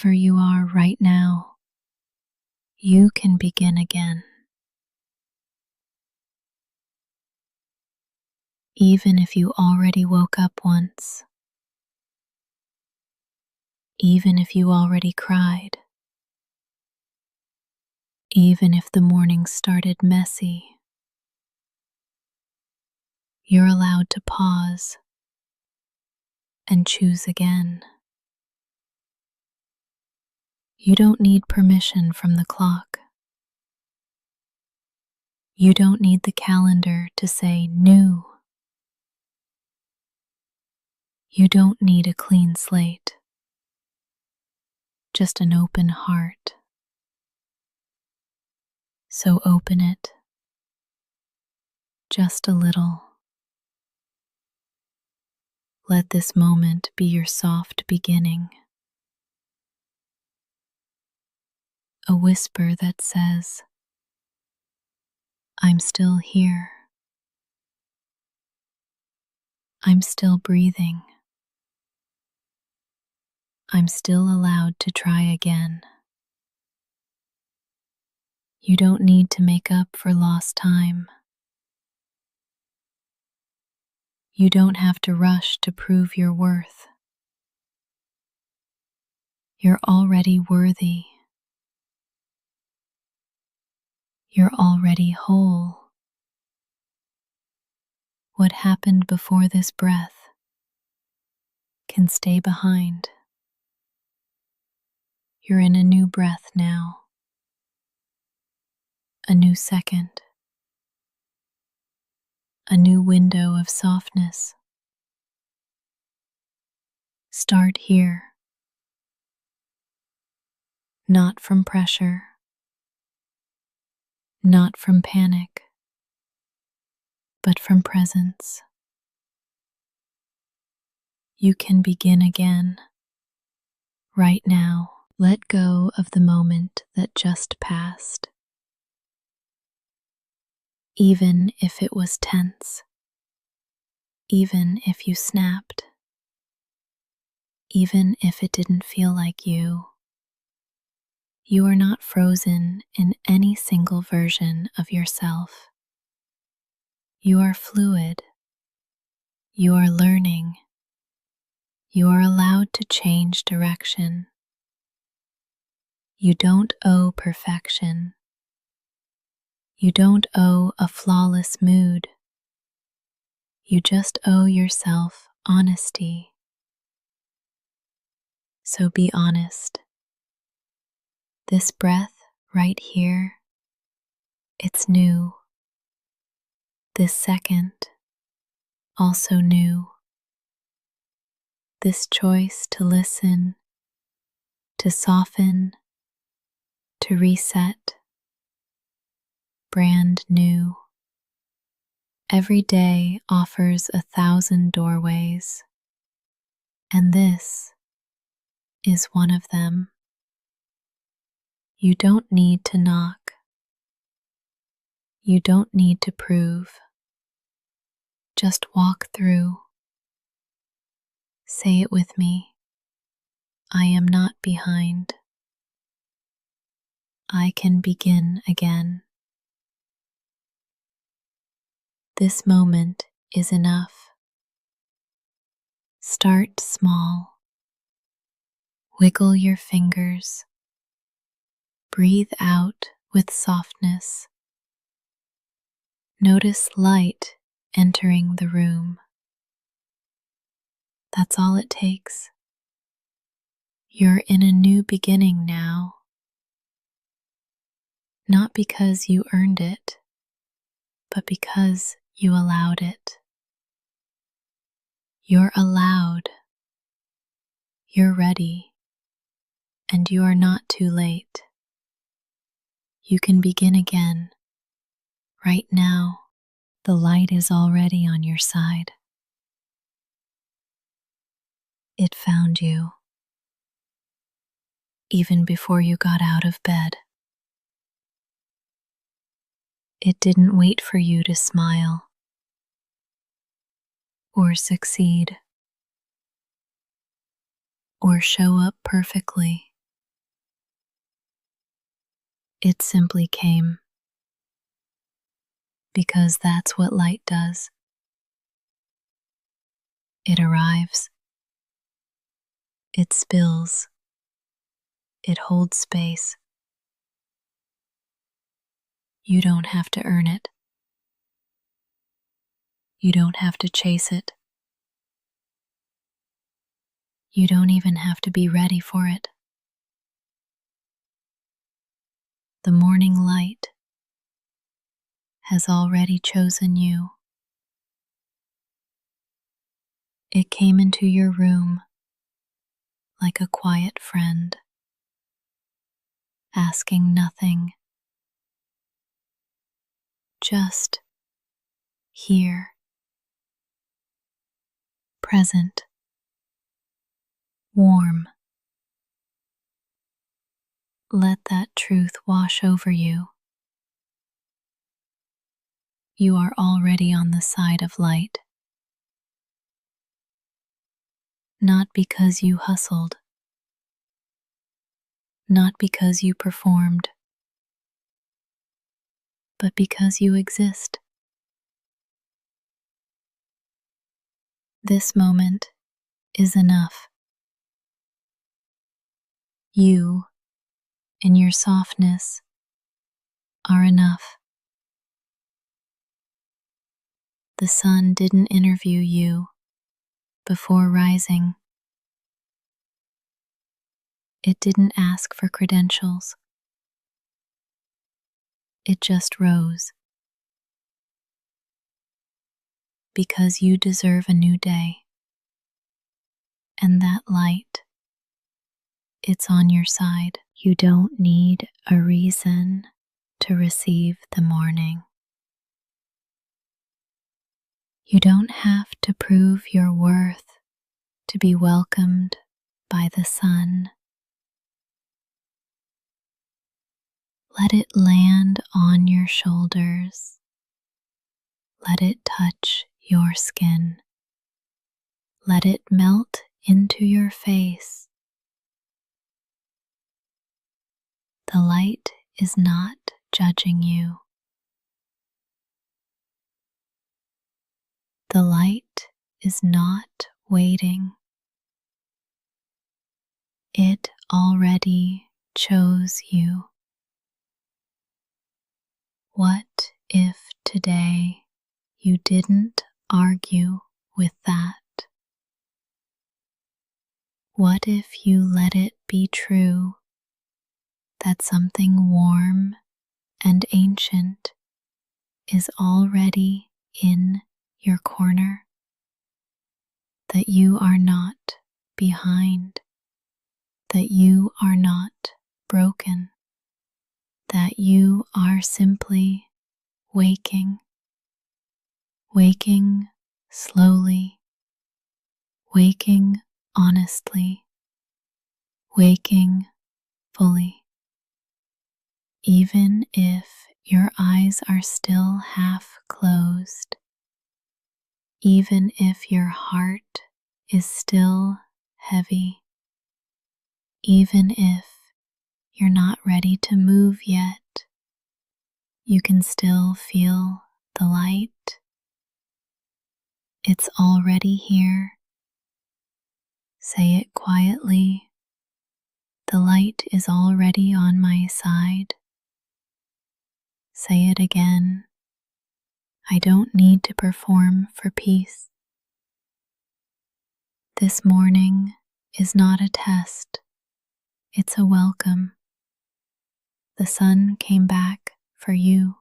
wherever you are right now, you can begin again. Even if you already woke up once, even if you already cried, even if the morning started messy, you're allowed to pause and choose again. You don't need permission from the clock. You don't need the calendar to say new. You don't need a clean slate, just an open heart. So open it, just a little. Let this moment be your soft beginning. A whisper that says, I'm still here. I'm still breathing. I'm still allowed to try again. You don't need to make up for lost time. You don't have to rush to prove your worth. You're already worthy. You're already whole. What happened before this breath can stay behind. You're in a new breath now. A new second. A new window of softness. Start here. Not from pressure. Not from panic. But from presence. You can begin again. Right now, let go of the moment that just passed. Even if it was tense. Even if you snapped. Even if it didn't feel like you. You are not frozen in any single version of yourself. You are fluid. You are learning. You are allowed to change direction. You don't owe perfection. You don't owe a flawless mood. You just owe yourself honesty. So be honest. This breath right here, it's new. This second, also new. This choice to listen, to soften, to reset, brand new. Every day offers 1,000 doorways, and this is one of them. You don't need to knock. You don't need to prove. Just walk through. Say it with me. I am not behind. I can begin again. This moment is enough. Start small. Wiggle your fingers. Breathe out with softness. Notice light entering the room. That's all it takes. You're in a new beginning now. Not because you earned it, but because you allowed it. You're allowed. You're ready. And you are not too late. You can begin again. Right now, the light is already on your side. It found you. Even before you got out of bed. It didn't wait for you to smile or succeed or show up perfectly. It simply came because that's what light does. It arrives, it spills, it holds space. You don't have to earn it. You don't have to chase it. You don't even have to be ready for it. The morning light has already chosen you. It came into your room like a quiet friend, asking nothing, just here, present, warm. Let that truth wash over you. You are already on the side of light. Not because you hustled, not because you performed, but because you exist. This moment is enough. You, in your softness, are enough. The sun didn't interview you before rising. It didn't ask for credentials. It just rose. Because you deserve a new day. And that light, it's on your side. You don't need a reason to receive the morning. You don't have to prove your worth to be welcomed by the sun. Let it land on your shoulders. Let it touch your skin. Let it melt into your face. The light is not judging you. The light is not waiting. It already chose you. What if today you didn't argue with that? What if you let it be true that something warm and ancient is already in your corner? That you are not behind, that you are not broken, that you are simply waking, waking slowly, waking honestly, waking fully. Even if your eyes are still half closed, even if your heart is still heavy, even if you're not ready to move yet, you can still feel the light. It's already here. Say it quietly. The light is already on my side. Say it again. I don't need to perform for peace. This morning is not a test. It's a welcome. The sun came back for you,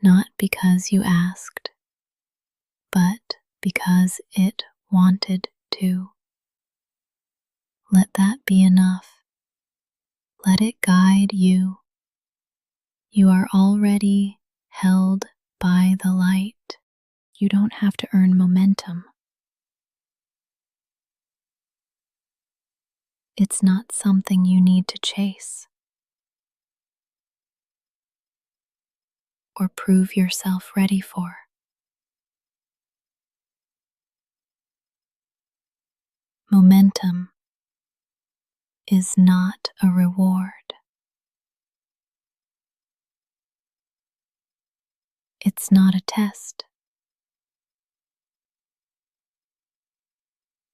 not because you asked, but because it wanted to. Let that be enough. Let it guide you. You are already held by the light. You don't have to earn momentum. It's not something you need to chase or prove yourself ready for. Momentum is not a reward. It's not a test.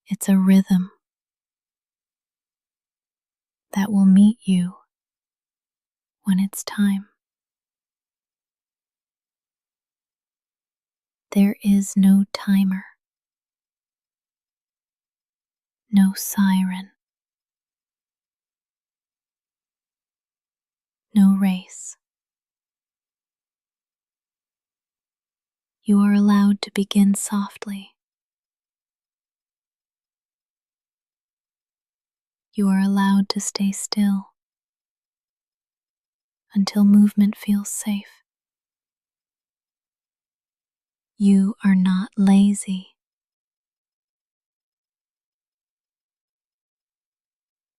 It's a rhythm that will meet you when it's time. There is no timer, no siren, no race. You are allowed to begin softly. You are allowed to stay still until movement feels safe. You are not lazy.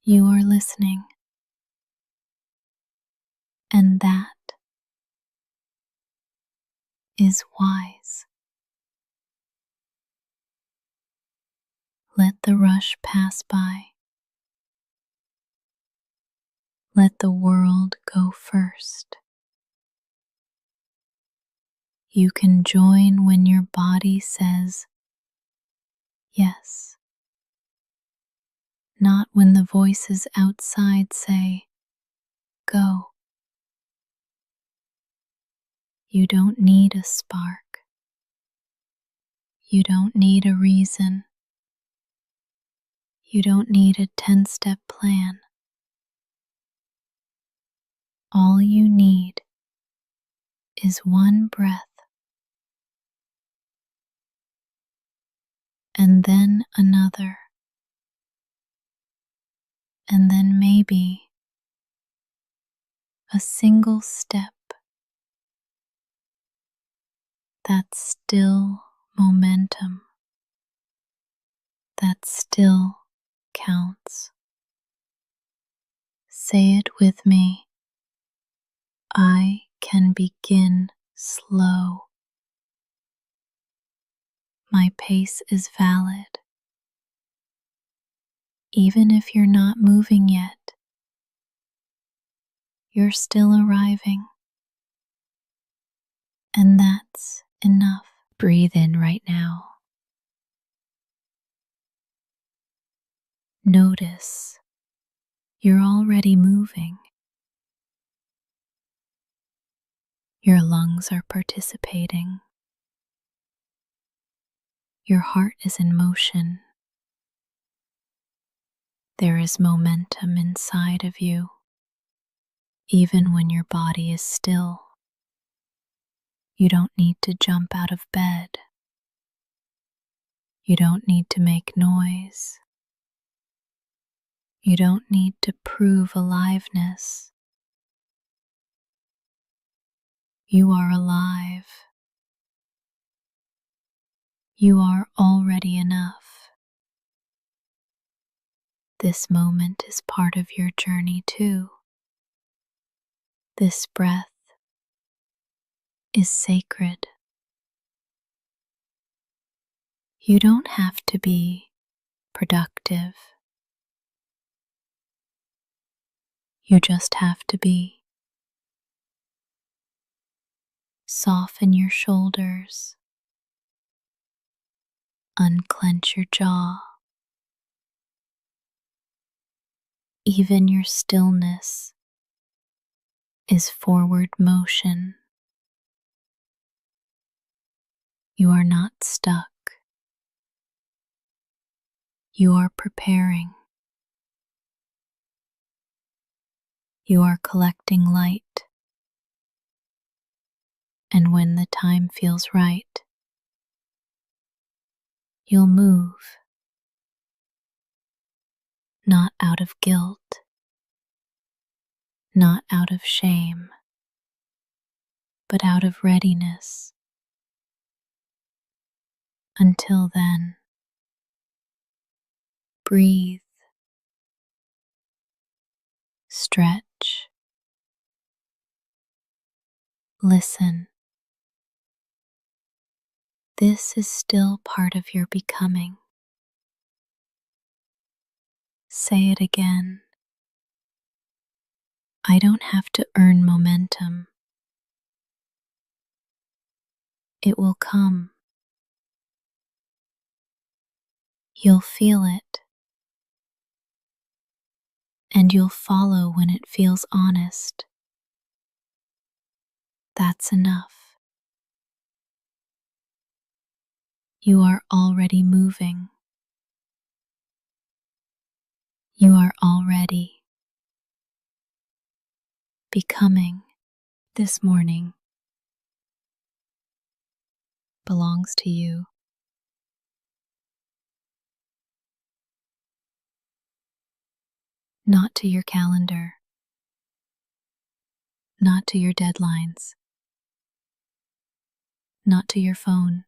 You are listening. And that is wise. Let the rush pass by. Let the world go first. You can join when your body says yes, not when the voices outside say go. You don't need a spark. You don't need a reason. You don't need a 10-step plan. All you need is one breath, and then another, and then maybe a single step. That's still momentum. That still counts. Say it with me. I can begin slow. My pace is valid. Even if you're not moving yet, you're still arriving. And that's enough. Breathe in right now. Notice you're already moving. Your lungs are participating. Your heart is in motion. There is momentum inside of you, even when your body is still. You don't need to jump out of bed. You don't need to make noise. You don't need to prove aliveness. You are alive. You are already enough. This moment is part of your journey too. This breath is sacred. You don't have to be productive. You just have to be. Soften your shoulders. Unclench your jaw. Even your stillness is forward motion. You are not stuck. You are preparing. You are collecting light. And when the time feels right, you'll move. Not out of guilt, not out of shame, but out of readiness. Until then, breathe, stretch, listen. This is still part of your becoming. Say it again. I don't have to earn momentum. It will come. You'll feel it, and you'll follow when it feels honest. That's enough. You are already moving. You are already becoming. This morning belongs to you. Not to your calendar, not to your deadlines, not to your phone.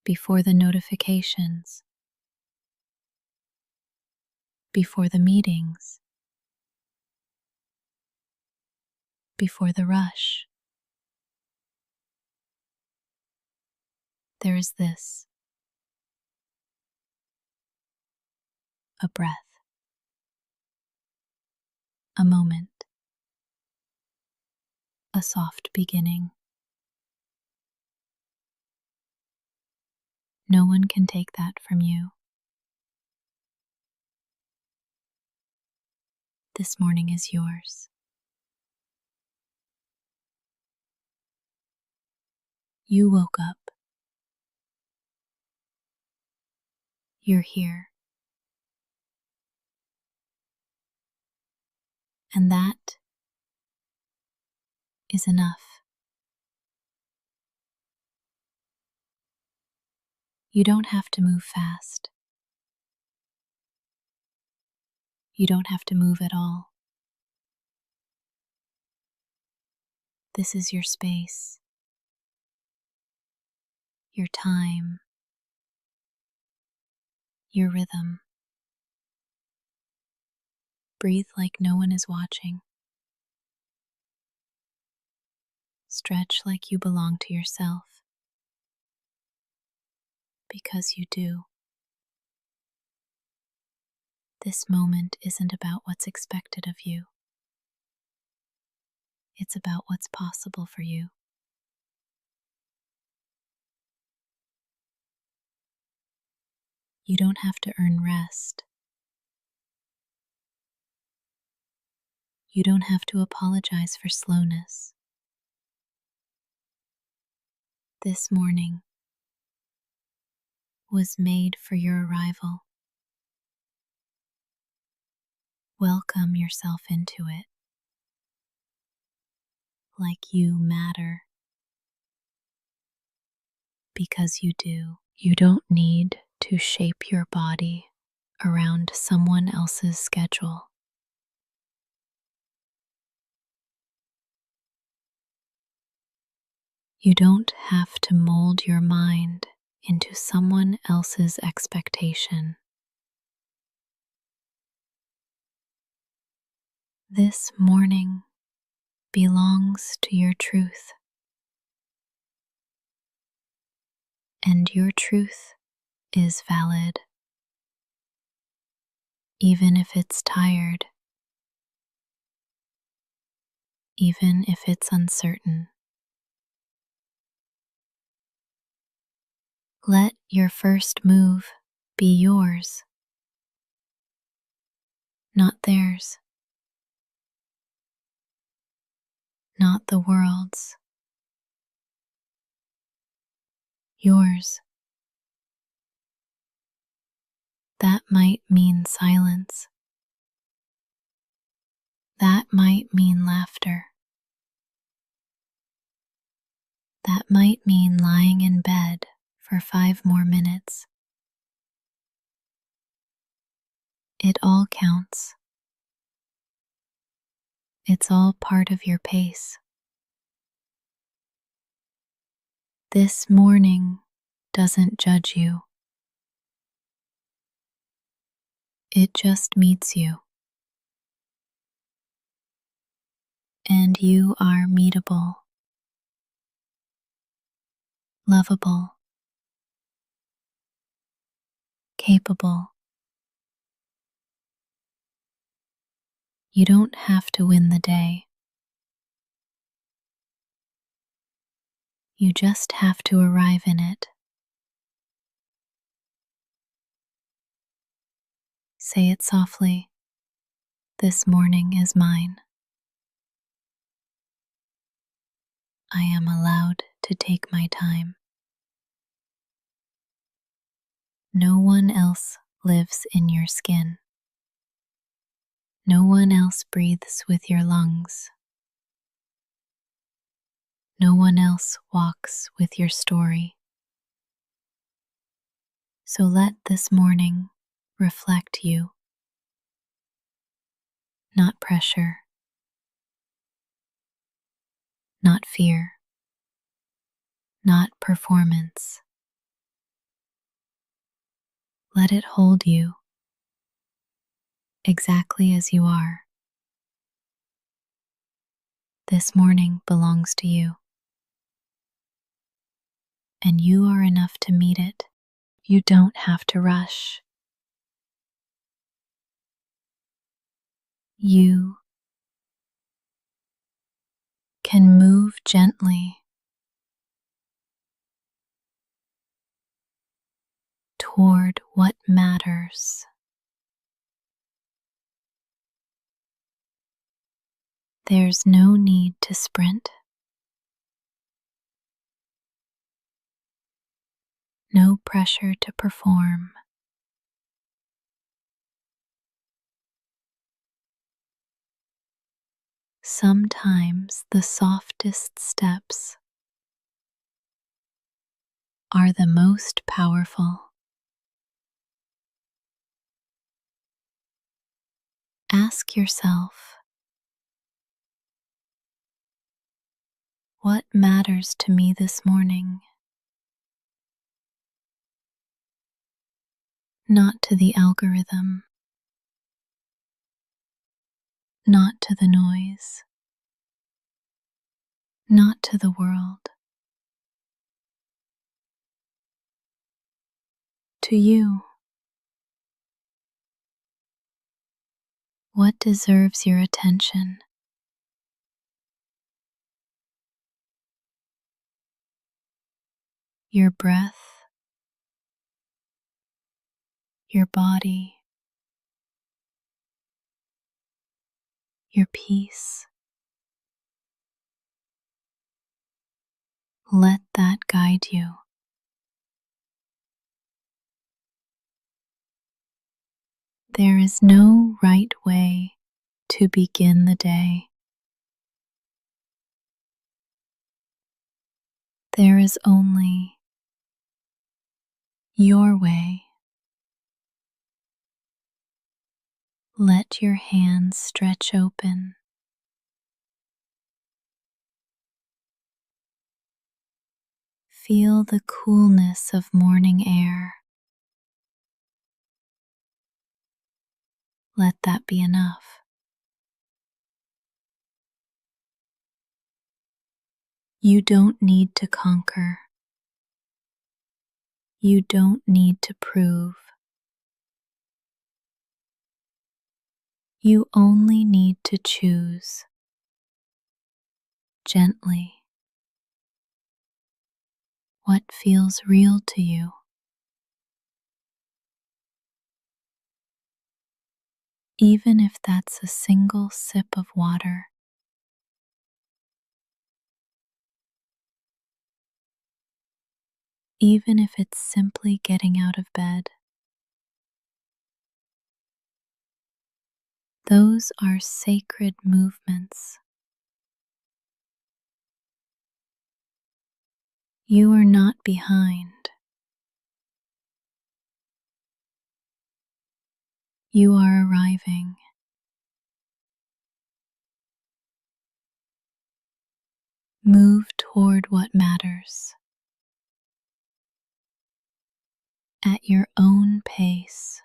Before the notifications, before the meetings, before the rush, there is this: a breath, a moment, a soft beginning. No one can take that from you. This morning is yours. You woke up. You're here. And that is enough. You don't have to move fast. You don't have to move at all. This is your space, your time, your rhythm. Breathe like no one is watching. Stretch like you belong to yourself. Because you do. This moment isn't about what's expected of you. It's about what's possible for you. You don't have to earn rest. You don't have to apologize for slowness. This morning was made for your arrival. Welcome yourself into it. Like you matter. Because you do. You don't need to shape your body around someone else's schedule. You don't have to mold your mind into someone else's expectation. This morning belongs to your truth. And your truth is valid, even if it's tired, even if it's uncertain. Let your first move be yours, not theirs, not the world's. Yours. That might mean silence. That might mean laughter. That might mean lying in bed for 5 more minutes. It all counts. It's all part of your pace. This morning doesn't judge you. It just meets you. And you are meetable, lovable, capable. You don't have to win the day. You just have to arrive in it. Say it softly. This morning is mine. I am allowed to take my time. No one else lives in your skin. No one else breathes with your lungs. No one else walks with your story. So let this morning reflect you, not pressure, not fear, not performance. Let it hold you exactly as you are. This morning belongs to you, and you are enough to meet it. You don't have to rush. You can move gently toward what matters. There's no need to sprint, no pressure to perform. Sometimes the softest steps are the most powerful. Ask yourself, what matters to me this morning? Not to the algorithm, not to the noise, not to the world. To you, what deserves your attention? Your breath, your body, your peace. Let that guide you. There is no right way to begin the day. There is only your way. Let your hands stretch open. Feel the coolness of morning air. Let that be enough. You don't need to conquer. You don't need to prove. You only need to choose gently what feels real to you. Even if that's a single sip of water, even if it's simply getting out of bed. Those are sacred movements. You are not behind. You are arriving. Move toward what matters at your own pace.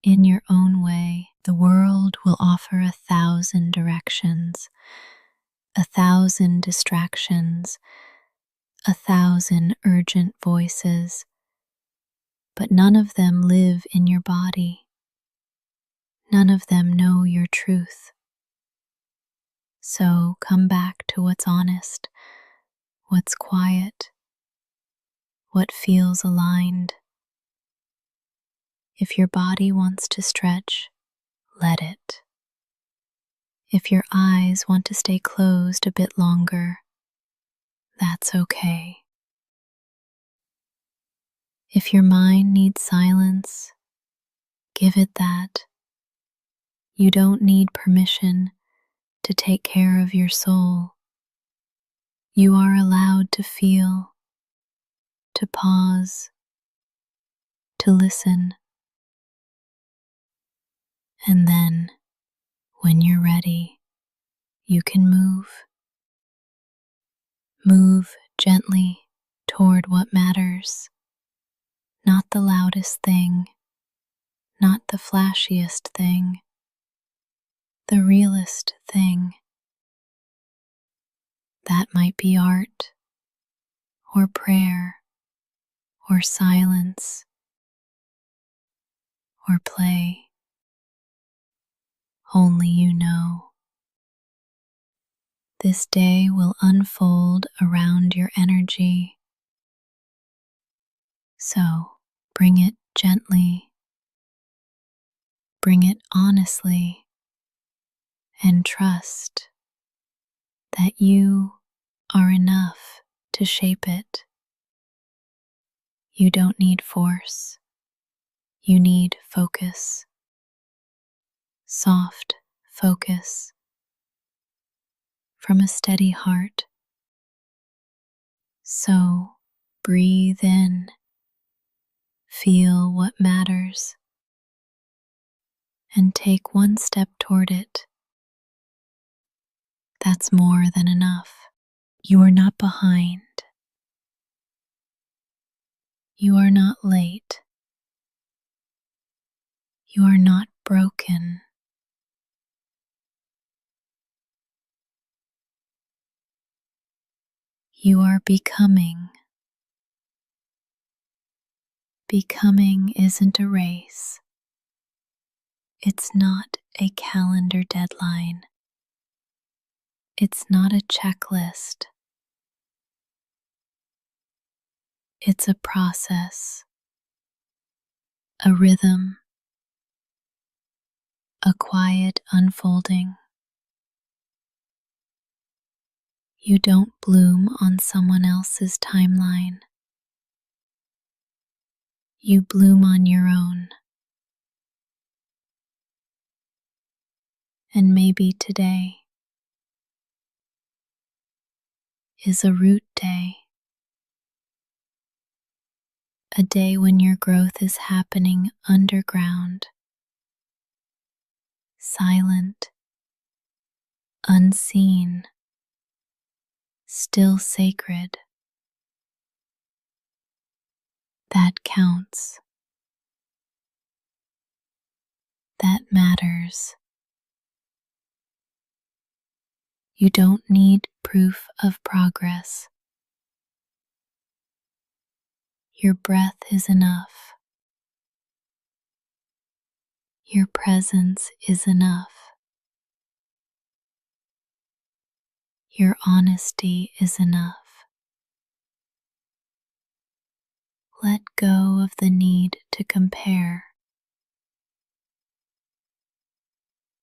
In your own way. The world will offer 1,000 directions, 1,000 distractions, 1,000 urgent voices, but none of them live in your body. None of them know your truth. So come back to what's honest, what's quiet, what feels aligned. If your body wants to stretch, let it. If your eyes want to stay closed a bit longer, that's okay. If your mind needs silence, give it that. You don't need permission to take care of your soul. You are allowed to feel, to pause, to listen. And then, when you're ready, you can move. Move gently toward what matters. Not the loudest thing, not the flashiest thing, the realest thing. That might be art, or prayer, or silence, or play. Only you know. This day will unfold around your energy. So bring it gently, bring it honestly, and trust that you are enough to shape it. You don't need force. You need focus. Soft focus from a steady heart. So breathe in. Feel what matters. And take one step toward it. That's more than enough. You are not behind. You are not late. You are not broken. You are becoming. Becoming isn't a race. It's not a calendar deadline. It's not a checklist. It's a process, a rhythm, a quiet unfolding. You don't bloom on someone else's timeline. You bloom on your own. And maybe today is a root day. A day when your growth is happening underground, silent, unseen, still sacred. That counts. That matters. You don't need proof of progress. Your breath is enough. Your presence is enough. Your honesty is enough. Let go of the need to compare.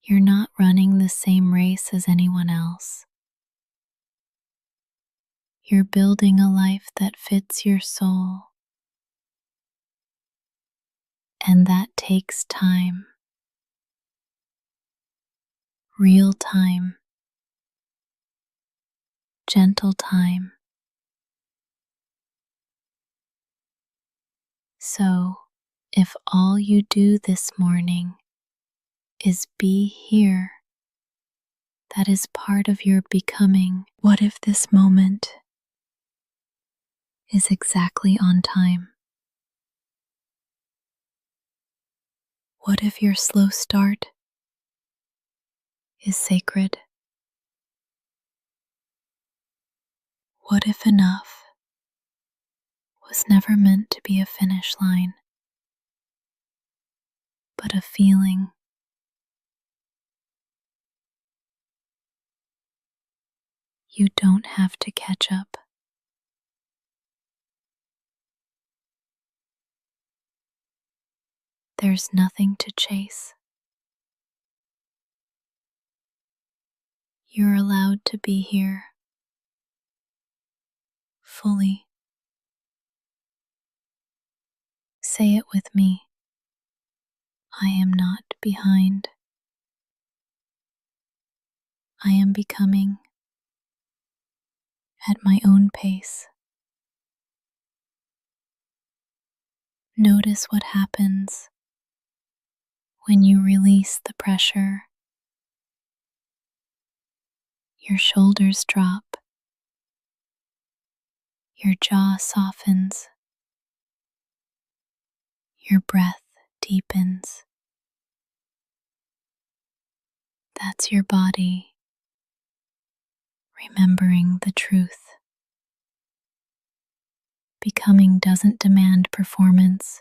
You're not running the same race as anyone else. You're building a life that fits your soul. And that takes time. Real time. Gentle time. So, if all you do this morning is be here, that is part of your becoming. What if this moment is exactly on time? What if your slow start is sacred? What if enough was never meant to be a finish line, but a feeling? You don't have to catch up. There's nothing to chase. You're allowed to be here fully. Say it with me. I am not behind. I am becoming at my own pace. Notice what happens when you release the pressure. Your shoulders drop. Your jaw softens. Your breath deepens. That's your body remembering the truth. Becoming doesn't demand performance.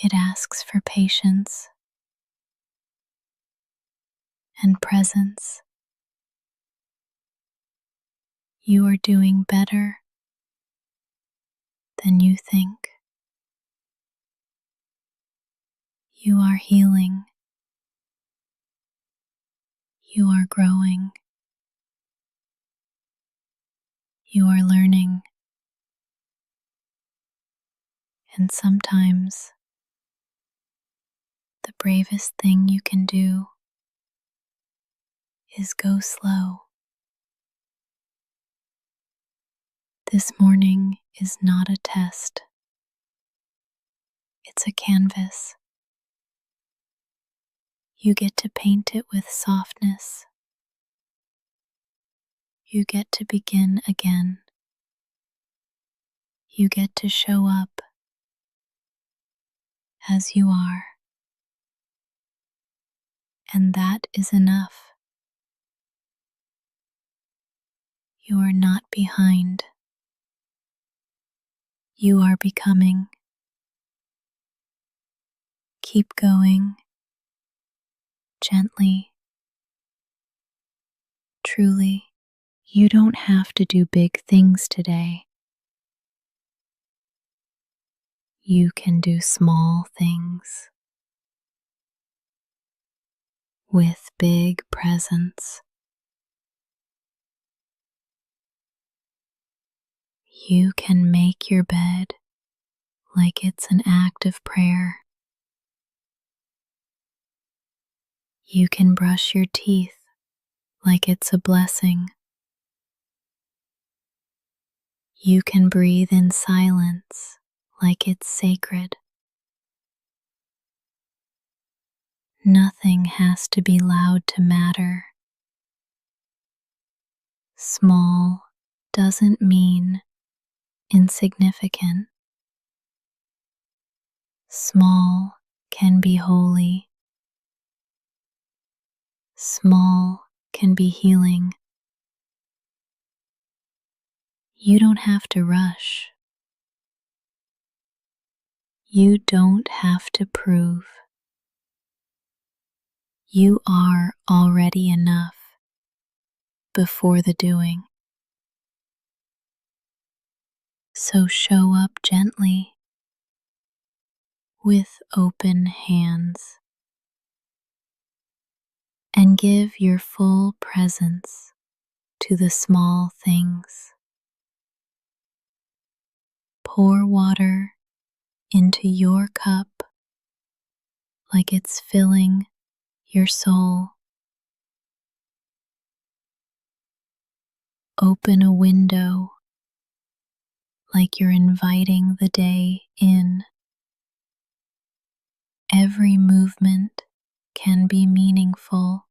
It asks for patience and presence. You are doing better than you think. You are healing. You are growing. You are learning. And sometimes the bravest thing you can do is go slow. This morning is not a test. It's a canvas. You get to paint it with softness. You get to begin again. You get to show up as you are. And that is enough. You are not behind. You are becoming. Keep going, gently, truly. You don't have to do big things today. You can do small things with big presence. You can make your bed like it's an act of prayer. You can brush your teeth like it's a blessing. You can breathe in silence like it's sacred. Nothing has to be loud to matter. Small doesn't mean insignificant. Small can be holy. Small can be healing. You don't have to rush. You don't have to prove. You are already enough before the doing. So show up gently with open hands and give your full presence to the small things. Pour water into your cup like it's filling your soul. Open a window like you're inviting the day in. Every movement can be meaningful.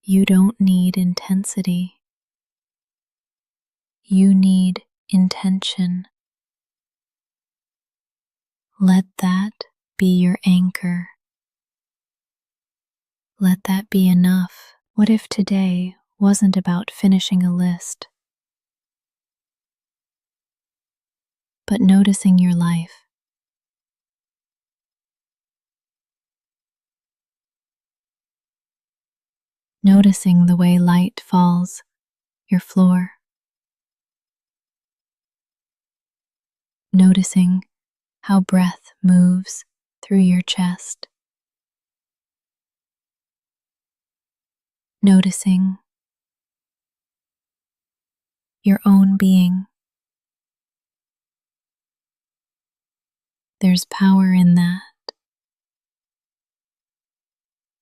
You don't need intensity. You need intention. Let that be your anchor. Let that be enough. What if today wasn't about finishing a list, but noticing your life? noticing the way light falls your floor, noticing how breath moves through your chest, noticing your own being. There's power in that.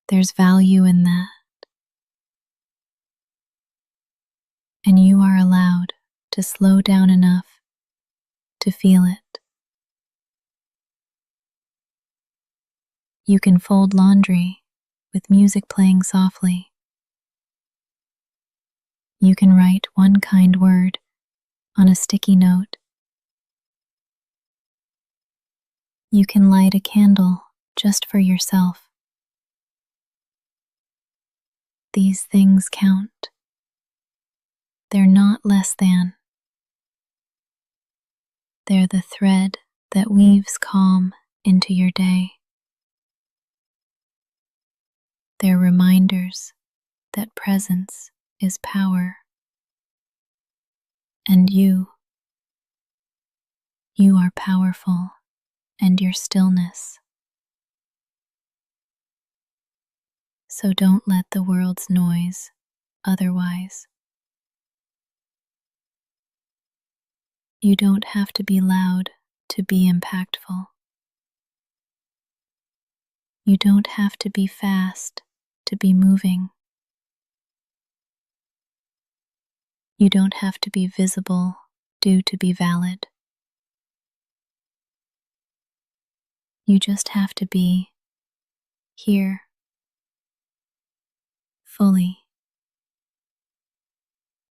There's value in that. And you are allowed to slow down enough to feel it. You can fold laundry with music playing softly. You can write one kind word on a sticky note. You can light a candle just for yourself. These things count. They're not less than. They're the thread that weaves calm into your day. They're reminders that presence is power. And you are powerful, and your stillness. So don't let the world's noise otherwise. You don't have to be loud to be impactful. You don't have to be fast to be moving. You don't have to be visible to be valid. You just have to be here, fully,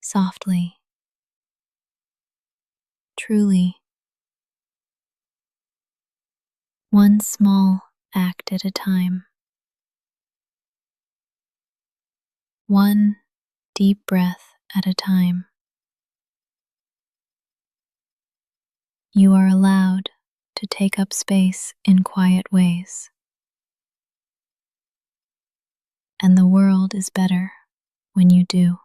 softly, truly. One small act at a time. One deep breath at a time. You are allowed to take up space in quiet ways. And the world is better when you do.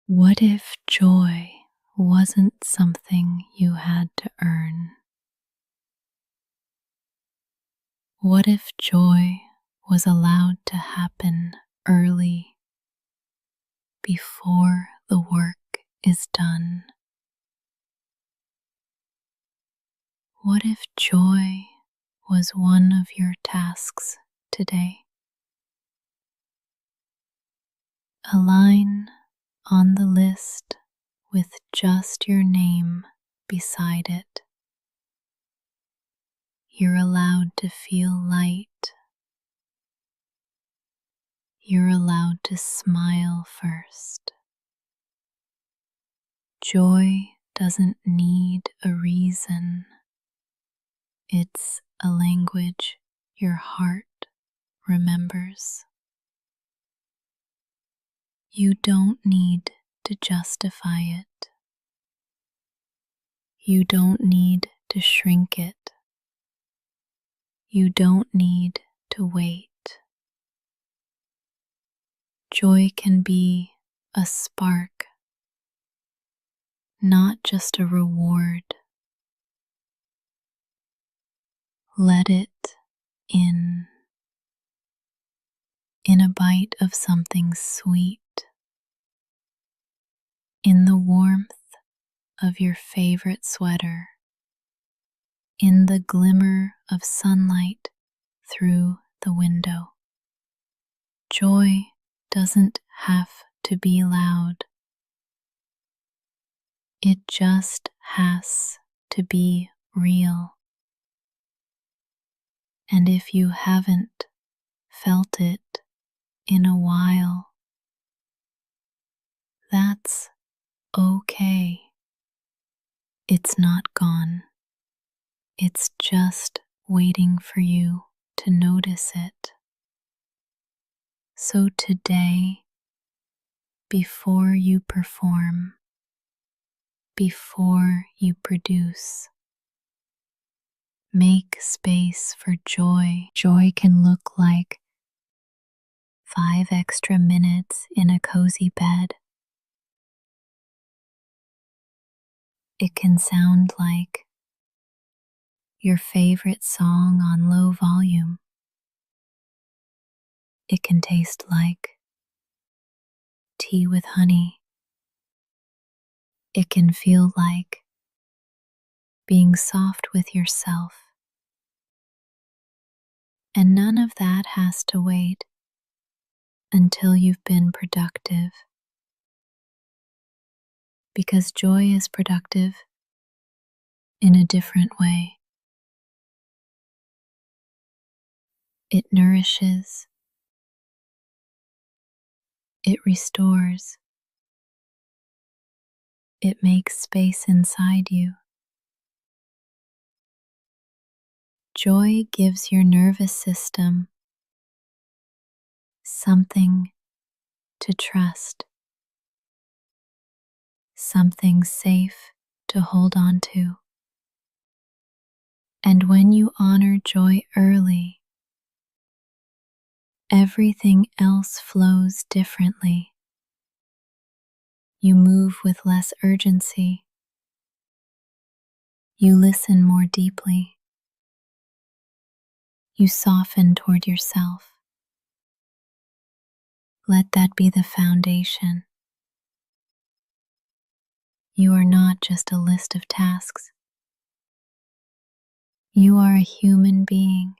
What if joy wasn't something you had to earn? What if joy was allowed to happen early, before the work is done? What if joy was one of your tasks today? A line on the list with just your name beside it. You're allowed to feel light. You're allowed to smile first. Joy doesn't need a reason. It's a language your heart remembers. You don't need to justify it. You don't need to shrink it. You don't need to wait. Joy can be a spark, not just a reward. Let it in a bite of something sweet, in the warmth of your favorite sweater, in the glimmer of sunlight through the window. Joy doesn't have to be loud. It just has to be real. And if you haven't felt it in a while, that's okay. It's not gone. It's just waiting for you to notice it. So today, before you perform, before you produce, make space for joy. Joy can look like 5 extra minutes in a cozy bed. It can sound like your favorite song on low volume. It can taste like tea with honey. It can feel like being soft with yourself. And none of that has to wait until you've been productive. Because joy is productive in a different way. It nourishes, it restores, it makes space inside you. Joy gives your nervous system something to trust, something safe to hold on to. And when you honor joy early, everything else flows differently. You move with less urgency. You listen more deeply. You soften toward yourself. Let that be the foundation. You are not just a list of tasks. You are a human being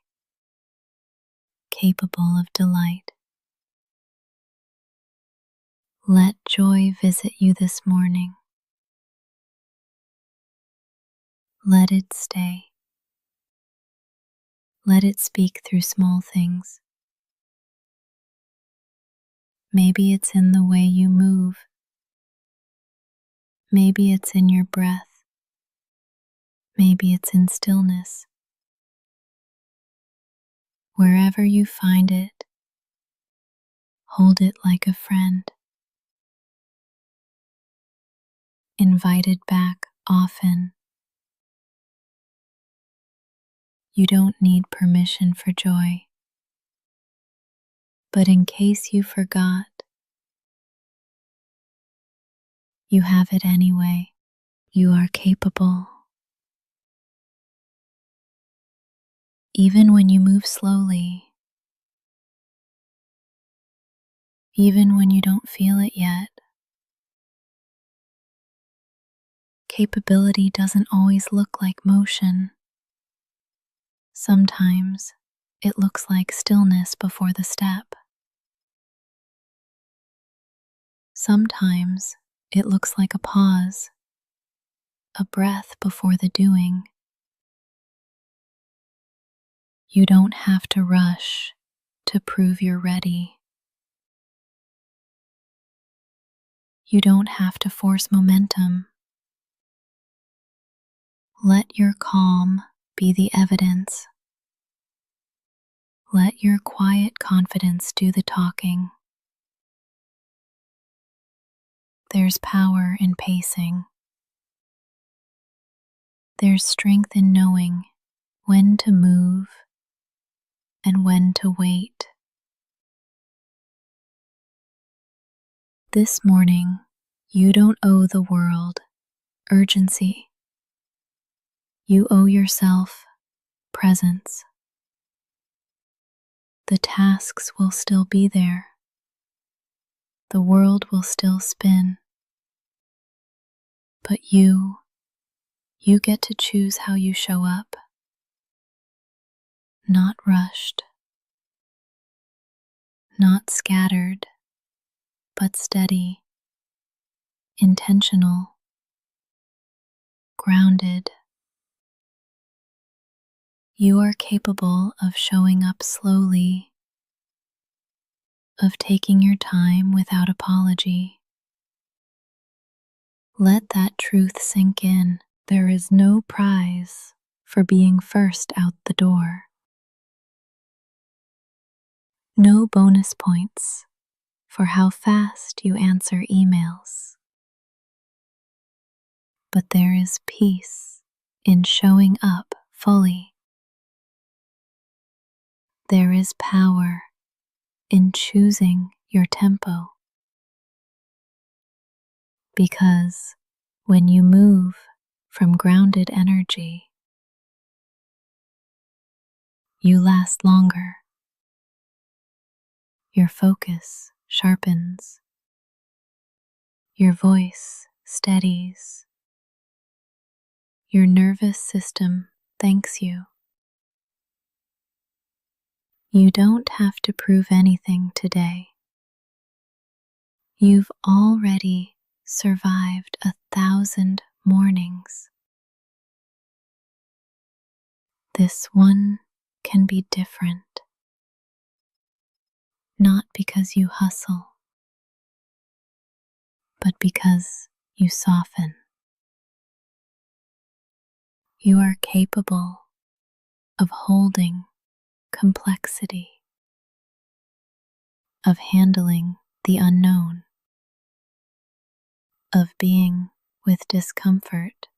capable of delight. Let joy visit you this morning. Let it stay. Let it speak through small things. Maybe it's in the way you move. Maybe it's in your breath. Maybe it's in stillness. Wherever you find it, hold it like a friend. Invite it back often. You don't need permission for joy. But in case you forgot, you have it anyway. You are capable. Even when you move slowly, even when you don't feel it yet, capability doesn't always look like motion. Sometimes it looks like stillness before the step. Sometimes it looks like a pause, a breath before the doing. You don't have to rush to prove you're ready. You don't have to force momentum. Let your calm be the evidence. Let your quiet confidence do the talking. There's power in pacing. There's strength in knowing when to move and when to wait. This morning, you don't owe the world urgency. You owe yourself presence. The tasks will still be there. The world will still spin. But you get to choose how you show up. Not rushed, not scattered, but steady, intentional, grounded. You are capable of showing up slowly, of taking your time without apology. Let that truth sink in. There is no prize for being first out the door. No bonus points for how fast you answer emails. But there is peace in showing up fully. There is power in choosing your tempo, because when you move from grounded energy, you last longer. Your focus sharpens, your voice steadies, your nervous system thanks you. You don't have to prove anything today. You've already survived 1,000 mornings. This one can be different, not because you hustle, but because you soften. You are capable of holding complexity, of handling the unknown, of being with discomfort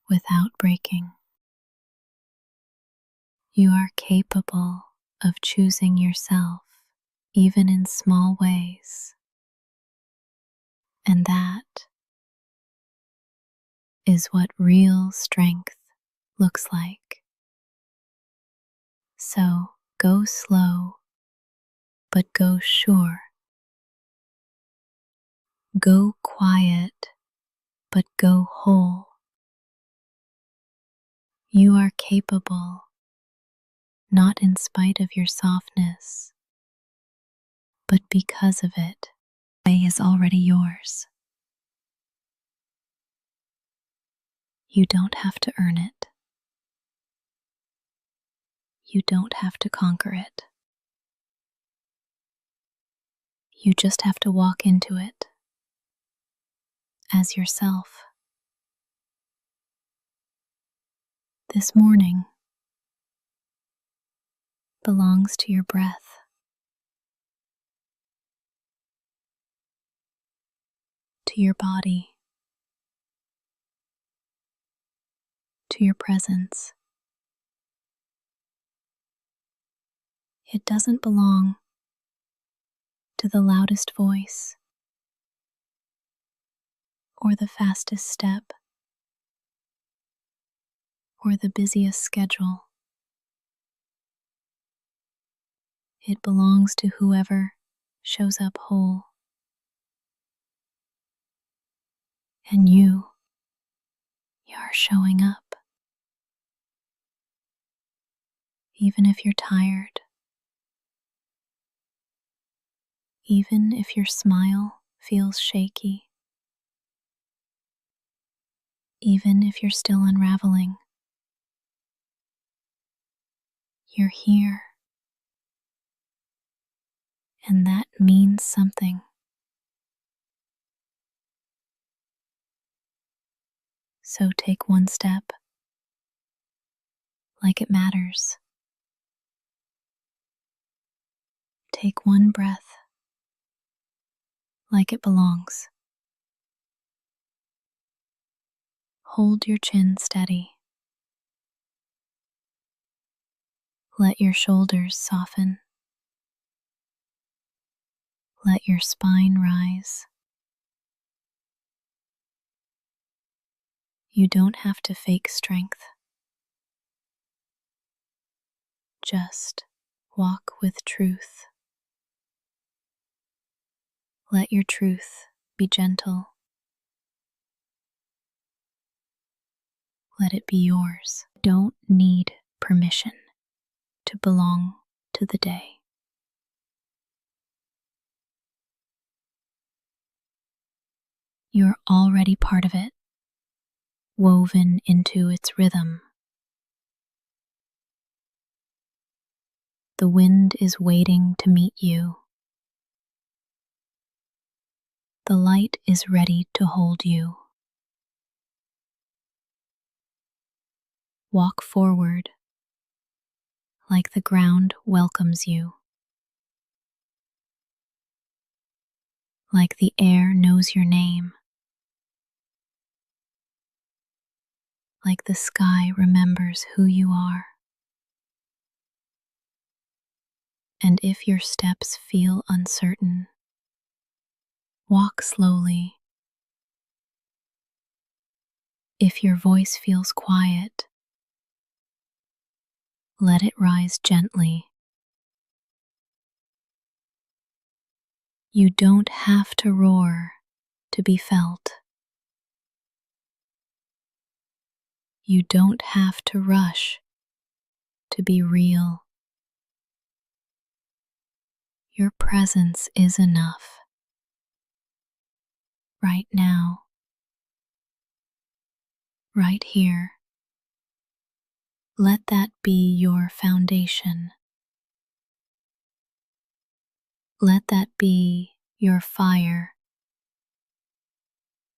without breaking. You are capable of choosing yourself, even in small ways. And that is what real strength looks like. So go slow, but go sure. Go quiet, but go whole. You are capable, not in spite of your softness, but because of it. The way is already yours. You don't have to earn it. You don't have to conquer it. You just have to walk into it as yourself. This morning belongs to your breath, to your body, to your presence. It doesn't belong to the loudest voice or the fastest step or the busiest schedule. It belongs to whoever shows up whole. And you are showing up. Even if you're tired, even if your smile feels shaky, even if you're still unraveling, you're here. And that means something. So take one step like it matters. Take one breath like it belongs. Hold your chin steady. Let your shoulders soften. Let your spine rise. You don't have to fake strength. Just walk with truth. Let your truth be gentle. Let it be yours. Don't need permission to belong to the day. You're already part of it, woven into its rhythm. The wind is waiting to meet you. The light is ready to hold you. Walk forward like the ground welcomes you, like the air knows your name, like the sky remembers who you are. And if your steps feel uncertain, walk slowly. If your voice feels quiet, let it rise gently. You don't have to roar to be felt. You don't have to rush to be real. Your presence is enough. Right now, right here. Let that be your foundation. Let that be your fire.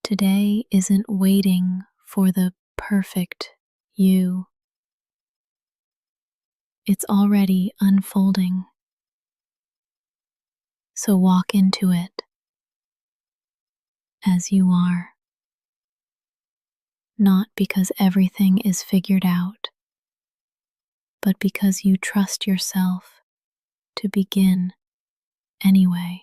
Today isn't waiting for the perfect you. It's already unfolding. So walk into it as you are. Not because everything is figured out, but because you trust yourself to begin anyway.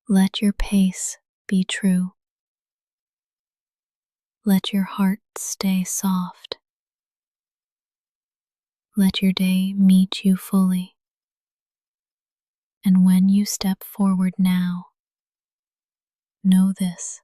Let your pace be true. Let your heart stay soft. Let your day meet you fully. And when you step forward now, know this: